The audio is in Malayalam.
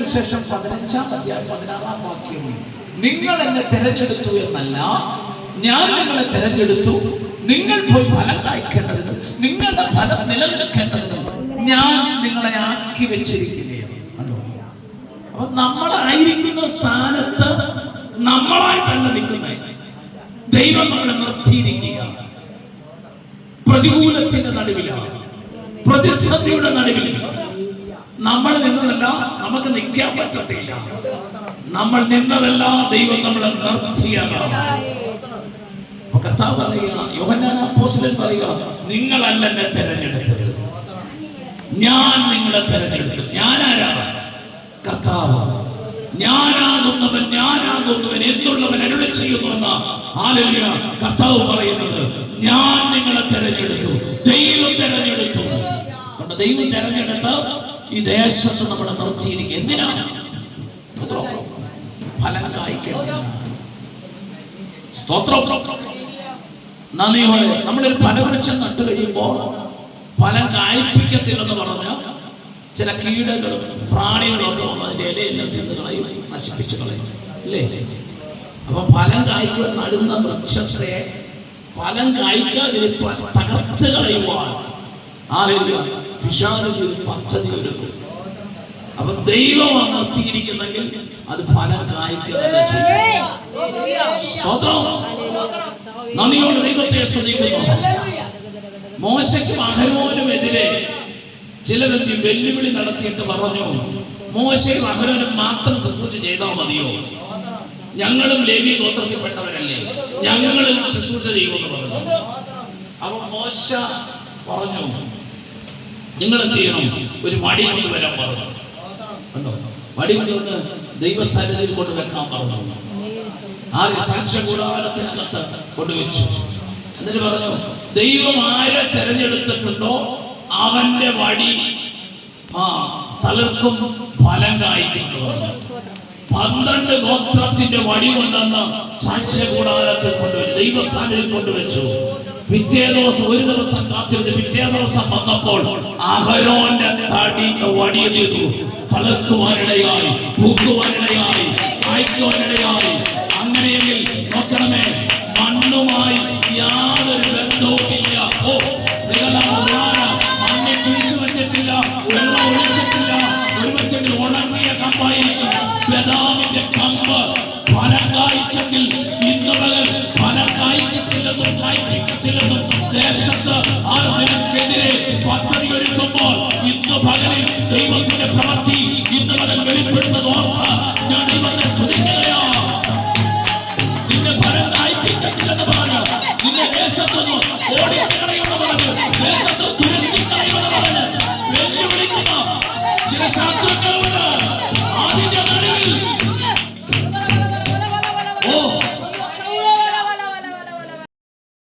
സുവിശേഷം 15-ാം അധ്യായം 16-ാം വാക്യം, നിങ്ങൾ എന്നെ തെരഞ്ഞെടുത്തു എന്നല്ല, ഞാൻ നിങ്ങളെ തെരഞ്ഞെടുത്തു, നിങ്ങൾ പോയി ഫലം കായ്ക്കേണ്ടതിനും നിങ്ങളുടെ ഫലം നിലനിൽക്കേണ്ടതിനും ഞാൻ നിങ്ങളെ ആക്കി വെച്ചിരിക്കുകയാണ്. അപ്പൊ നമ്മളായിരിക്കുന്ന സ്ഥാനത്ത് നമ്മളായിട്ടല്ല നിൽക്കുന്നത്, ദൈവം നമ്മളെ നിർത്തിയിരിക്കുക. പ്രതികൂലത്തിന്റെ നടുവിലാണ്, പ്രതിസന്ധിയുടെ നടുവിൽ നമ്മൾ നിന്നതല്ല, നമുക്ക് നിൽക്കാൻ പറ്റത്തില്ല. നമ്മൾ നിന്നതെല്ലാം ദൈവം നമ്മളെ നിർത്തിയതാണ്. കർത്താവ് പറയുക, യോഹന്നാൻ അപ്പോസ്തലൻ പറയുക, നിങ്ങളല്ല എന്നെ തെരഞ്ഞെടുത്തത്, ഞാൻ നിങ്ങളെ തെരഞ്ഞെടുത്തു. ഞാനാരാണ്? കർത്താവ്. ഞാനാകുന്നവൻ എന്നുള്ളവൻ അരുളി ചെയ്യുന്ന ഹല്ലേലൂയ. കർത്താവ് പറയുന്നത്, ഞാൻ നിങ്ങളെ തെരഞ്ഞെടുത്തു, ദൈവം തെരഞ്ഞെടുത്തു. ദൈവം തെരഞ്ഞെടുത്ത് ഈ ദേശത്ത് നമ്മളെ നിർത്തിയിരിക്കുക. എന്തിനാണ്? ഫലം കായ്ക്കാൻ. സ്തോത്രം. നന്ദിയോടെ നമ്മളൊരു ഫലവൃക്ഷം നട്ടു കഴിയുമ്പോൾ ഫലം കായ്പിക്കത്തില്ലെന്ന് പറഞ്ഞ ചില കീടകളും പ്രാണികളും ഒക്കെ വന്ന് അതിന്റെ ഇലയെല്ലാം തിന്ന് കളയും, നശിപ്പിച്ചു കളയും, അല്ലേ? അപ്പൊ ഫലം കായ്ക്കാൻ നടുന്ന വൃക്ഷത്തെ ഫലം കായ്ക്കാതിരിക്കാൻ തകർത്ത് കളയുവാൻ പിശാചിന്റെ ഒരു പദ്ധതി എടുക്കും. അപ്പൊ ദൈവം നിർത്തിയിരിക്കുന്നെങ്കിൽ അത് ഫലം കായ്ക്കുന്നത്. നന്ദിയോട് ദൈവത്തെ സ്തുതിക്കുന്നു. മോശയ്ക്കും അഹരോനും എതിരെ ചിലരെത്തി വെല്ലുവിളി നടത്തിയിട്ട് പറഞ്ഞു, മോശയും അഹരോനും മാത്രം ശുശ്രൂഷ ചെയ്താൽ മതിയോ? ഞങ്ങളും ലേവി ഗോത്രത്തിൽപ്പെട്ടവരല്ലേ, ഞങ്ങളും ശുശ്രൂഷ ചെയ്യുമെന്ന് പറഞ്ഞു. അപ്പൊ മോശ പറഞ്ഞു, നിങ്ങൾ എന്ത് ചെയ്യണം? ഒരു മടി കൊണ്ടുവരാൻ പറഞ്ഞു. കണ്ടോ? മടി കൊണ്ടുവന്ന് ദൈവസന്നിധിയിൽ കൊണ്ടുവെക്കാൻ പറഞ്ഞു. സാക്ഷ്യകൂടാരത്തിനകത്ത് കൊണ്ടുവച്ചു. എന്നിട്ട് പറഞ്ഞു, ദൈവം ആരെ തെരഞ്ഞെടുത്തിട്ടുണ്ടോ അവന്റെ വടി തളിർക്കും, ഫലം കായ്ക്കുന്നു. 12 ഗോത്രത്തിന്റെ വടി കൊണ്ടുവന്ന് സാക്ഷ്യകൂടാരത്തിൽ കൊണ്ടുവച്ചു, ദൈവസ്ഥാനത്തിൽ കൊണ്ടുവച്ചു. പിറ്റേ ദിവസം, ഒരു ദിവസം കാത്തിരുന്ന് പിറ്റേ ദിവസം വന്നപ്പോൾ അഹരോന്റെ വടി ചെയ്തു തളിർക്കുവാനിടയായി, പൂക്കുവാനിടയായി, കായ്ക്കുവാനിടയായി. അങ്ങനെയെങ്കിൽ നോക്കണമേ, മണ്ണുമായി യാതൊരു ബന്ധവുമില്ല. മണ്ണെ പിടിച്ചു വെച്ചിട്ടില്ല, വെള്ളം ഒഴിച്ചിട്ടില്ല. ഒരു പക്ഷെങ്കിൽ ഉണങ്ങിയ കമ്പായിരിക്കും. ബദാമിന്റെ കമ്പ് ഫലം കായ്ച്ചെങ്കിൽ ഇന്ന് പകൽ ഫലം കായ്ക്കത്തില്ലെന്നും കായ്പ്പിക്കത്തില്ലെന്നും ദേശത്ത് ആർക്കെതിരെ പദ്ധതി ഒരുക്കുമ്പോൾ ഇന്ന് പകലിൽ ദൈവത്തിന്റെ പ്രവൃത്തി ഇന്ന് പകൽ വെളിപ്പെടുന്നത് ഓർത്ത് ഞാൻ ദൈവത്തെ സ്തുതിക്കുകയാ. നിന്റെ ഫലം കായ്പ്പിക്കത്തില്ലെന്ന് പറഞ്ഞ് നിന്റെ ദേശത്തൊന്നും ഓടിച്ച